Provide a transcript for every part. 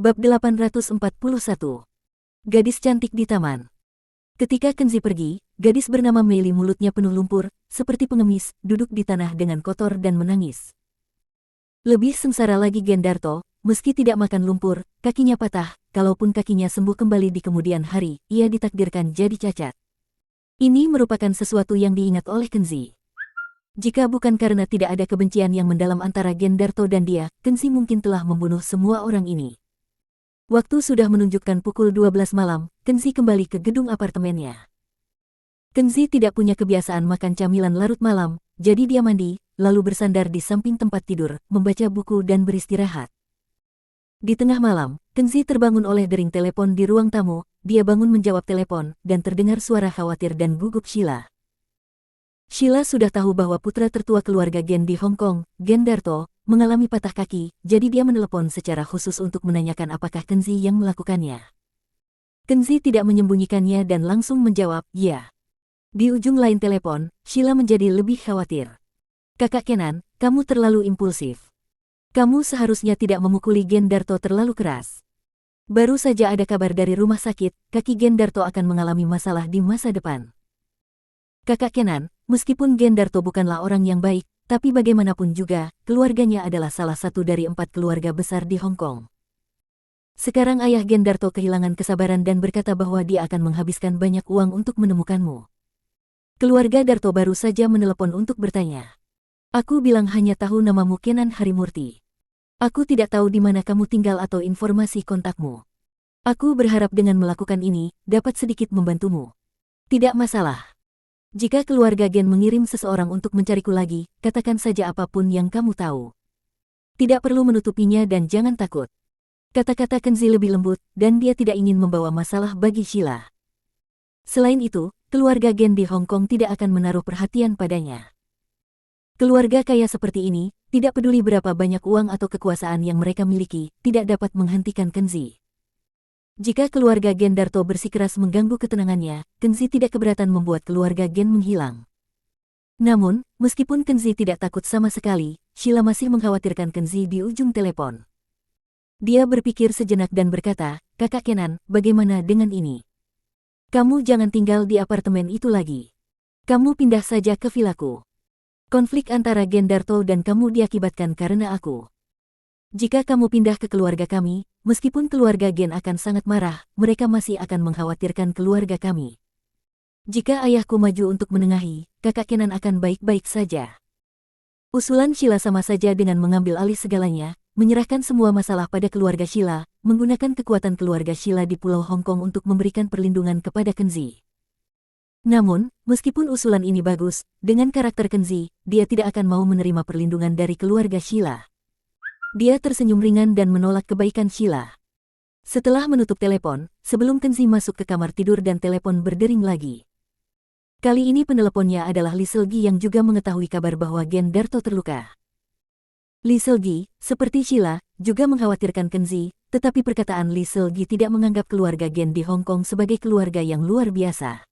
Bab 841. Gadis cantik di taman. Ketika Kenzi pergi, gadis bernama Meili mulutnya penuh lumpur, seperti pengemis, duduk di tanah dengan kotor dan menangis. Lebih sengsara lagi Gendarto, meski tidak makan lumpur, kakinya patah, kalaupun kakinya sembuh kembali di kemudian hari, ia ditakdirkan jadi cacat. Ini merupakan sesuatu yang diingat oleh Kenzi. Jika bukan karena tidak ada kebencian yang mendalam antara Gendarto dan dia, Kenzi mungkin telah membunuh semua orang ini. Waktu sudah menunjukkan pukul 12 malam, Kenzi kembali ke gedung apartemennya. Kenzi tidak punya kebiasaan makan camilan larut malam, jadi dia mandi, lalu bersandar di samping tempat tidur, membaca buku dan beristirahat. Di tengah malam, Kenzi terbangun oleh dering telepon di ruang tamu, dia bangun menjawab telepon, dan terdengar suara khawatir dan gugup Sheila. Sheila sudah tahu bahwa putra tertua keluarga Gen di Hong Kong, Gendarto, mengalami patah kaki, jadi dia menelepon secara khusus untuk menanyakan apakah Kenzi yang melakukannya. Kenzi tidak menyembunyikannya dan langsung menjawab, "Ya." Di ujung lain telepon, Sheila menjadi lebih khawatir. "Kakak Kenan, kamu terlalu impulsif. Kamu seharusnya tidak memukuli Gendarto terlalu keras. Baru saja ada kabar dari rumah sakit, kaki Gendarto akan mengalami masalah di masa depan." "Kakak Kenan, meskipun Gendarto bukanlah orang yang baik, tapi bagaimanapun juga, keluarganya adalah salah satu dari 4 keluarga besar di Hong Kong. Sekarang ayah Gendarto kehilangan kesabaran dan berkata bahwa dia akan menghabiskan banyak uang untuk menemukanmu. Keluarga Darto baru saja menelepon untuk bertanya. Aku bilang hanya tahu namamu Kenan Harimurti. Aku tidak tahu di mana kamu tinggal atau informasi kontakmu. Aku berharap dengan melakukan ini, dapat sedikit membantumu. Tidak masalah. Jika keluarga Gen mengirim seseorang untuk mencariku lagi, katakan saja apapun yang kamu tahu. Tidak perlu menutupinya dan jangan takut." Kata-kata Kenzi lebih lembut, dan dia tidak ingin membawa masalah bagi Sheila. Selain itu, keluarga Gen di Hong Kong tidak akan menaruh perhatian padanya. Keluarga kaya seperti ini, tidak peduli berapa banyak uang atau kekuasaan yang mereka miliki, tidak dapat menghentikan Kenzi. Jika keluarga Gendarto bersikeras mengganggu ketenangannya, Kenzi tidak keberatan membuat keluarga Gen menghilang. Namun, meskipun Kenzi tidak takut sama sekali, Sheila masih mengkhawatirkan Kenzi di ujung telepon. Dia berpikir sejenak dan berkata, "Kakak Kenan, bagaimana dengan ini? Kamu jangan tinggal di apartemen itu lagi. Kamu pindah saja ke vilaku. Konflik antara Gendarto dan kamu diakibatkan karena aku. Jika kamu pindah ke keluarga kami, meskipun keluarga Gen akan sangat marah, mereka masih akan mengkhawatirkan keluarga kami. Jika ayahku maju untuk menengahi, kakak Kenan akan baik-baik saja." Usulan Sheila sama saja dengan mengambil alih segalanya, menyerahkan semua masalah pada keluarga Sheila, menggunakan kekuatan keluarga Sheila di Pulau Hong Kong untuk memberikan perlindungan kepada Kenzi. Namun, meskipun usulan ini bagus, dengan karakter Kenzi, dia tidak akan mau menerima perlindungan dari keluarga Sheila. Dia tersenyum ringan dan menolak kebaikan Sheila. Setelah menutup telepon, sebelum Kenzi masuk ke kamar tidur dan telepon berdering lagi. Kali ini peneleponnya adalah Lee Selgi yang juga mengetahui kabar bahwa Gendarto terluka. Lee Selgi, seperti Sheila, juga mengkhawatirkan Kenzi, tetapi perkataan Lee Selgi tidak menganggap keluarga Gen di Hong Kong sebagai keluarga yang luar biasa.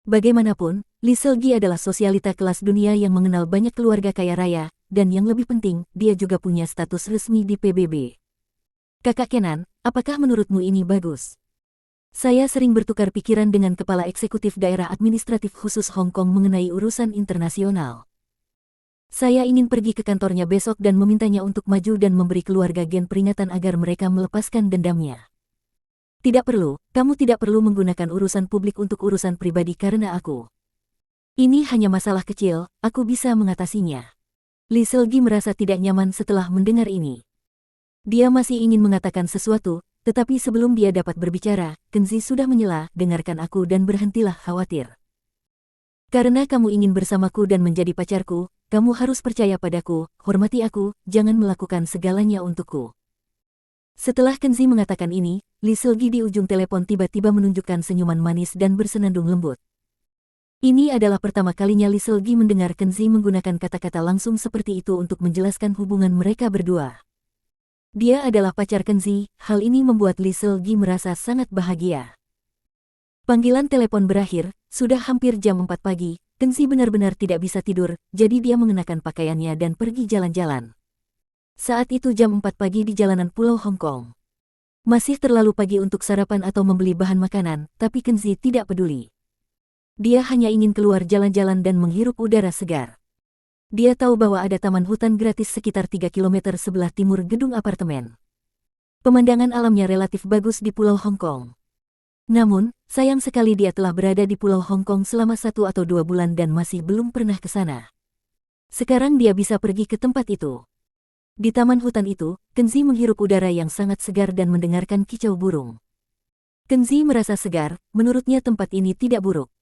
Bagaimanapun, Lee Selgi adalah sosialita kelas dunia yang mengenal banyak keluarga kaya raya, dan yang lebih penting, dia juga punya status resmi di PBB. "Kakak Kenan, apakah menurutmu ini bagus? Saya sering bertukar pikiran dengan Kepala Eksekutif Daerah Administratif Khusus Hong Kong mengenai urusan internasional. Saya ingin pergi ke kantornya besok dan memintanya untuk maju dan memberi keluarga Gen peringatan agar mereka melepaskan dendamnya. Tidak perlu, kamu tidak perlu menggunakan urusan publik untuk urusan pribadi karena aku. Ini hanya masalah kecil, aku bisa mengatasinya." Lee Selgi merasa tidak nyaman setelah mendengar ini. Dia masih ingin mengatakan sesuatu, tetapi sebelum dia dapat berbicara, Kenzi sudah menyela, "Dengarkan aku dan berhentilah khawatir. Karena kamu ingin bersamaku dan menjadi pacarku, kamu harus percaya padaku, hormati aku, jangan melakukan segalanya untukku." Setelah Kenzi mengatakan ini, Lee Selgi di ujung telepon tiba-tiba menunjukkan senyuman manis dan bersenandung lembut. Ini adalah pertama kalinya Lee Selgi mendengar Kenzi menggunakan kata-kata langsung seperti itu untuk menjelaskan hubungan mereka berdua. Dia adalah pacar Kenzi, hal ini membuat Lee Selgi merasa sangat bahagia. Panggilan telepon berakhir, sudah hampir jam 4 pagi, Kenzi benar-benar tidak bisa tidur, jadi dia mengenakan pakaiannya dan pergi jalan-jalan. Saat itu jam 4 pagi di jalanan Pulau Hong Kong. Masih terlalu pagi untuk sarapan atau membeli bahan makanan, tapi Kenzi tidak peduli. Dia hanya ingin keluar jalan-jalan dan menghirup udara segar. Dia tahu bahwa ada taman hutan gratis sekitar 3 kilometer sebelah timur gedung apartemen. Pemandangan alamnya relatif bagus di Pulau Hong Kong. Namun, sayang sekali dia telah berada di Pulau Hong Kong selama 1 atau 2 bulan dan masih belum pernah ke sana. Sekarang dia bisa pergi ke tempat itu. Di taman hutan itu, Kenzi menghirup udara yang sangat segar dan mendengarkan kicau burung. Kenzi merasa segar, menurutnya tempat ini tidak buruk.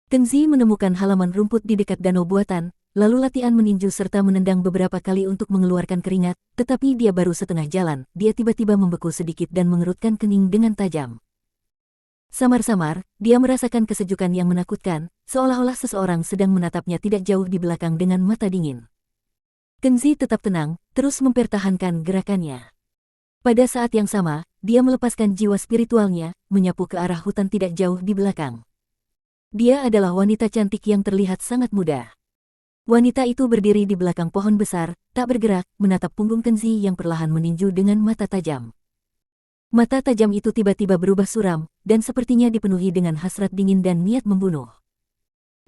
Kenzi menemukan halaman rumput di dekat danau buatan, lalu latihan meninju serta menendang beberapa kali untuk mengeluarkan keringat, tetapi dia baru setengah jalan, dia tiba-tiba membeku sedikit dan mengerutkan kening dengan tajam. Samar-samar, dia merasakan kesejukan yang menakutkan, seolah-olah seseorang sedang menatapnya tidak jauh di belakang dengan mata dingin. Kenzi tetap tenang, terus mempertahankan gerakannya. Pada saat yang sama, dia melepaskan jiwa spiritualnya, menyapu ke arah hutan tidak jauh di belakang. Dia adalah wanita cantik yang terlihat sangat muda. Wanita itu berdiri di belakang pohon besar, tak bergerak, menatap punggung Kenzi yang perlahan meninju dengan mata tajam. Mata tajam itu tiba-tiba berubah suram, dan sepertinya dipenuhi dengan hasrat dingin dan niat membunuh.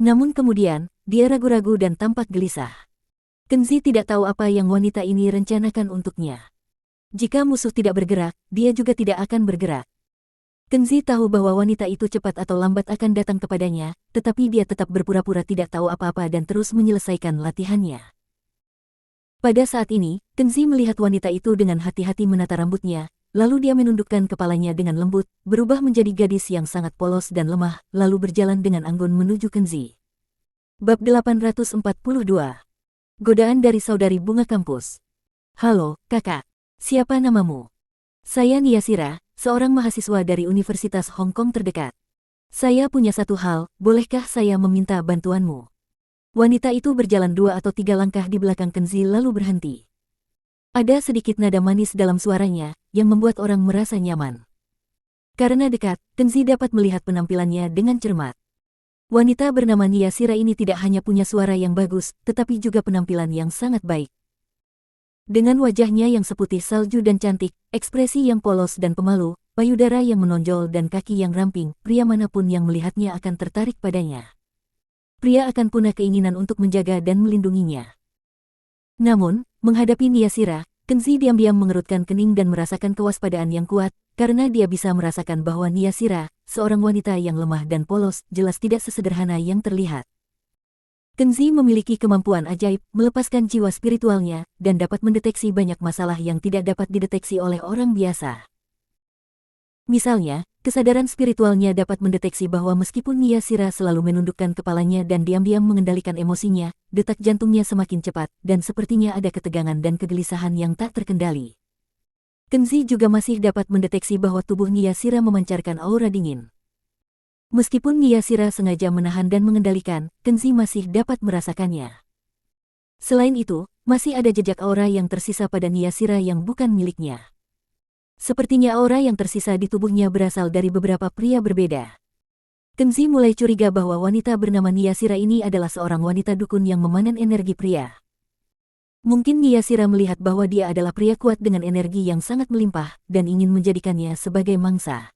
Namun kemudian, dia ragu-ragu dan tampak gelisah. Kenzi tidak tahu apa yang wanita ini rencanakan untuknya. Jika musuh tidak bergerak, dia juga tidak akan bergerak. Kenzi tahu bahwa wanita itu cepat atau lambat akan datang kepadanya, tetapi dia tetap berpura-pura tidak tahu apa-apa dan terus menyelesaikan latihannya. Pada saat ini, Kenzi melihat wanita itu dengan hati-hati menata rambutnya, lalu dia menundukkan kepalanya dengan lembut, berubah menjadi gadis yang sangat polos dan lemah, lalu berjalan dengan anggun menuju Kenzi. Bab 842. Godaan dari Saudari Bunga Kampus. Halo, kakak. Siapa namamu? Saya Niyasira, seorang mahasiswa dari Universitas Hong Kong terdekat. Saya punya satu hal, bolehkah saya meminta bantuanmu? Wanita itu berjalan 2 atau 3 langkah di belakang Kenzi lalu berhenti. Ada sedikit nada manis dalam suaranya, yang membuat orang merasa nyaman. Karena dekat, Kenzi dapat melihat penampilannya dengan cermat. Wanita bernama Niyasira ini tidak hanya punya suara yang bagus, tetapi juga penampilan yang sangat baik. Dengan wajahnya yang seputih salju dan cantik, ekspresi yang polos dan pemalu, payudara yang menonjol dan kaki yang ramping, pria manapun yang melihatnya akan tertarik padanya. Pria akan punah keinginan untuk menjaga dan melindunginya. Namun, menghadapi Niyasira, Kenzi diam-diam mengerutkan kening dan merasakan kewaspadaan yang kuat, karena dia bisa merasakan bahwa Niyasira, seorang wanita yang lemah dan polos, jelas tidak sesederhana yang terlihat. Kenzi memiliki kemampuan ajaib, melepaskan jiwa spiritualnya, dan dapat mendeteksi banyak masalah yang tidak dapat dideteksi oleh orang biasa. Misalnya, kesadaran spiritualnya dapat mendeteksi bahwa meskipun Niyasira selalu menundukkan kepalanya dan diam-diam mengendalikan emosinya, detak jantungnya semakin cepat, dan sepertinya ada ketegangan dan kegelisahan yang tak terkendali. Kenzi juga masih dapat mendeteksi bahwa tubuh Niyasira memancarkan aura dingin. Meskipun Niyasira sengaja menahan dan mengendalikan, Kenzi masih dapat merasakannya. Selain itu, masih ada jejak aura yang tersisa pada Niyasira yang bukan miliknya. Sepertinya aura yang tersisa di tubuhnya berasal dari beberapa pria berbeda. Kenzi mulai curiga bahwa wanita bernama Niyasira ini adalah seorang wanita dukun yang memanen energi pria. Mungkin Niyasira melihat bahwa dia adalah pria kuat dengan energi yang sangat melimpah, dan ingin menjadikannya sebagai mangsa.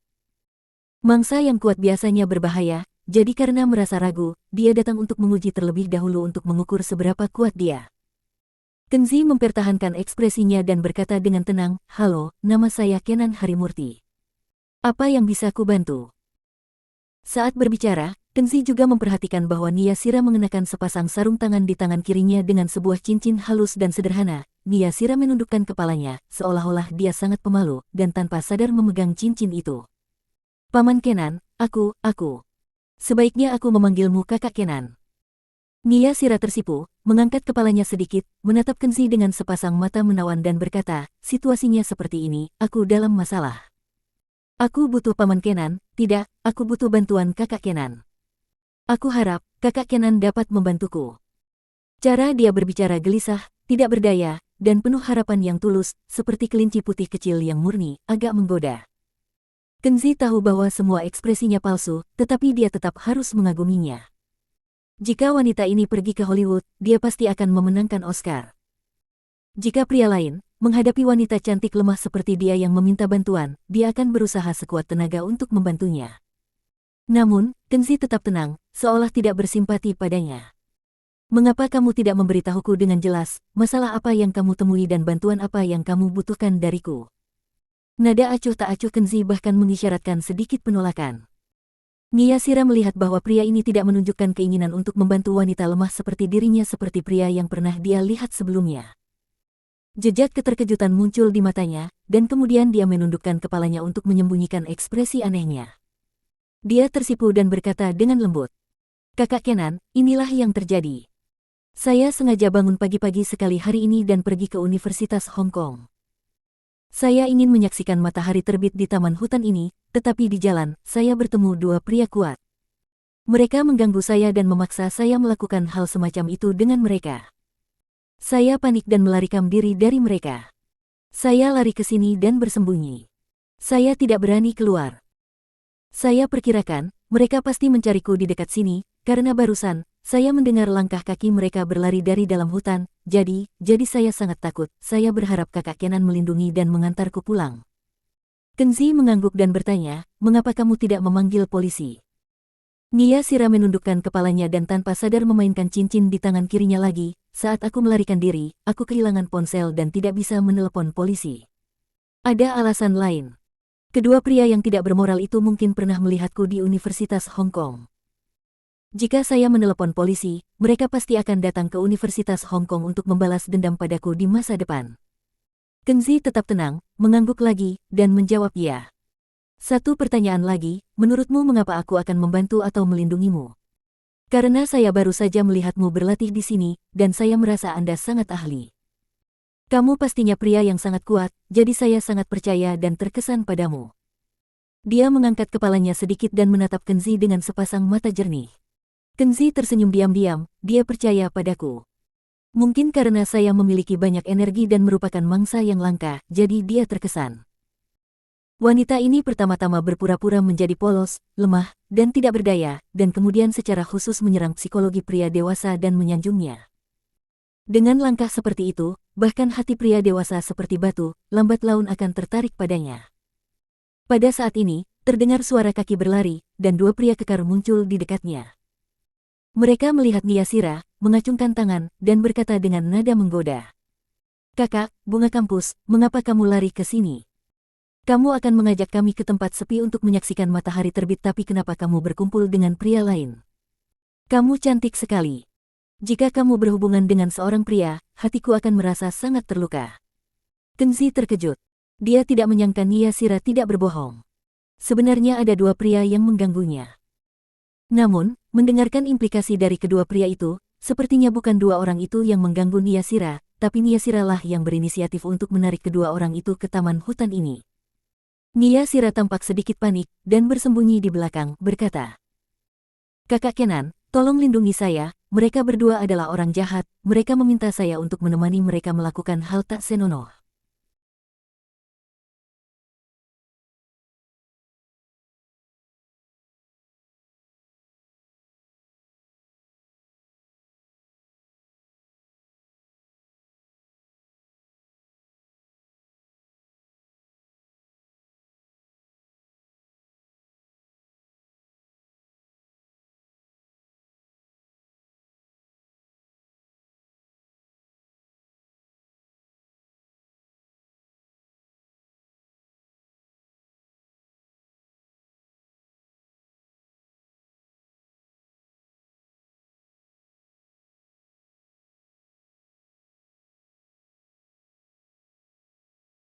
Mangsa yang kuat biasanya berbahaya, jadi karena merasa ragu, dia datang untuk menguji terlebih dahulu untuk mengukur seberapa kuat dia. Kenzi mempertahankan ekspresinya dan berkata dengan tenang, "Halo, nama saya Kenan Harimurti. Apa yang bisa kubantu?" Saat berbicara, Kenzi juga memperhatikan bahwa Niyasira mengenakan sepasang sarung tangan di tangan kirinya dengan sebuah cincin halus dan sederhana. Niyasira menundukkan kepalanya, seolah-olah dia sangat pemalu, dan tanpa sadar memegang cincin itu. "Paman Kenan, aku. Sebaiknya aku memanggilmu Kakak Kenan." Niyasira tersipu, mengangkat kepalanya sedikit, menatap Kenzi dengan sepasang mata menawan dan berkata, "Situasinya seperti ini, aku dalam masalah. Aku butuh Paman Kenan, tidak, aku butuh bantuan Kakak Kenan. Aku harap, Kakak Kenan dapat membantuku." Cara dia berbicara gelisah, tidak berdaya, dan penuh harapan yang tulus, seperti kelinci putih kecil yang murni, agak menggoda. Kenzi tahu bahwa semua ekspresinya palsu, tetapi dia tetap harus mengaguminya. Jika wanita ini pergi ke Hollywood, dia pasti akan memenangkan Oscar. Jika pria lain, menghadapi wanita cantik lemah seperti dia yang meminta bantuan, dia akan berusaha sekuat tenaga untuk membantunya. Namun, Kenzi tetap tenang, seolah tidak bersimpati padanya. Mengapa kamu tidak memberitahuku dengan jelas, masalah apa yang kamu temui dan bantuan apa yang kamu butuhkan dariku? Nada acuh tak acuh Kenzi bahkan mengisyaratkan sedikit penolakan. Niyasira melihat bahwa pria ini tidak menunjukkan keinginan untuk membantu wanita lemah seperti dirinya seperti pria yang pernah dia lihat sebelumnya. Jejak keterkejutan muncul di matanya, dan kemudian dia menundukkan kepalanya untuk menyembunyikan ekspresi anehnya. Dia tersipu dan berkata dengan lembut, "Kakak Kenan, inilah yang terjadi. Saya sengaja bangun pagi-pagi sekali hari ini dan pergi ke Universitas Hong Kong. Saya ingin menyaksikan matahari terbit di taman hutan ini, tetapi di jalan, saya bertemu dua pria kuat. Mereka mengganggu saya dan memaksa saya melakukan hal semacam itu dengan mereka. Saya panik dan melarikan diri dari mereka. Saya lari ke sini dan bersembunyi. Saya tidak berani keluar. Saya perkirakan, mereka pasti mencariku di dekat sini, karena barusan, saya mendengar langkah kaki mereka berlari dari dalam hutan, jadi saya sangat takut. Saya berharap kakak Kenan melindungi dan mengantarku pulang." Kenzi mengangguk dan bertanya, "Mengapa kamu tidak memanggil polisi?" Niyasira menundukkan kepalanya dan tanpa sadar memainkan cincin di tangan kirinya lagi. "Saat aku melarikan diri, aku kehilangan ponsel dan tidak bisa menelepon polisi. Ada alasan lain. Kedua pria yang tidak bermoral itu mungkin pernah melihatku di Universitas Hong Kong. Jika saya menelepon polisi, mereka pasti akan datang ke Universitas Hong Kong untuk membalas dendam padaku di masa depan." Kenzi tetap tenang, mengangguk lagi, dan menjawab ya. "Satu pertanyaan lagi, menurutmu mengapa aku akan membantu atau melindungimu? Karena saya baru saja melihatmu berlatih di sini, dan saya merasa Anda sangat ahli. Kamu pastinya pria yang sangat kuat, jadi saya sangat percaya dan terkesan padamu." Dia mengangkat kepalanya sedikit dan menatap Kenzi dengan sepasang mata jernih. Kenzi tersenyum diam-diam, "Dia percaya padaku. Mungkin karena saya memiliki banyak energi dan merupakan mangsa yang langka, jadi dia terkesan." Wanita ini pertama-tama berpura-pura menjadi polos, lemah, dan tidak berdaya, dan kemudian secara khusus menyerang psikologi pria dewasa dan menyanjungnya. Dengan langkah seperti itu, bahkan hati pria dewasa seperti batu, lambat laun akan tertarik padanya. Pada saat ini, terdengar suara kaki berlari, dan dua pria kekar muncul di dekatnya. Mereka melihat Niyasira, mengacungkan tangan, dan berkata dengan nada menggoda, "Kakak, bunga kampus, mengapa kamu lari ke sini? Kamu akan mengajak kami ke tempat sepi untuk menyaksikan matahari terbit tapi kenapa kamu berkumpul dengan pria lain? Kamu cantik sekali. Jika kamu berhubungan dengan seorang pria, hatiku akan merasa sangat terluka." Kenzi terkejut. Dia tidak menyangka Niyasira tidak berbohong. Sebenarnya ada dua pria yang mengganggunya. Namun, mendengarkan implikasi dari kedua pria itu, sepertinya bukan dua orang itu yang mengganggu Niyasira, tapi Niyasira lah yang berinisiatif untuk menarik kedua orang itu ke taman hutan ini. Niyasira tampak sedikit panik, dan bersembunyi di belakang, berkata, "Kakak Kenan, tolong lindungi saya, mereka berdua adalah orang jahat, mereka meminta saya untuk menemani mereka melakukan hal tak senonoh."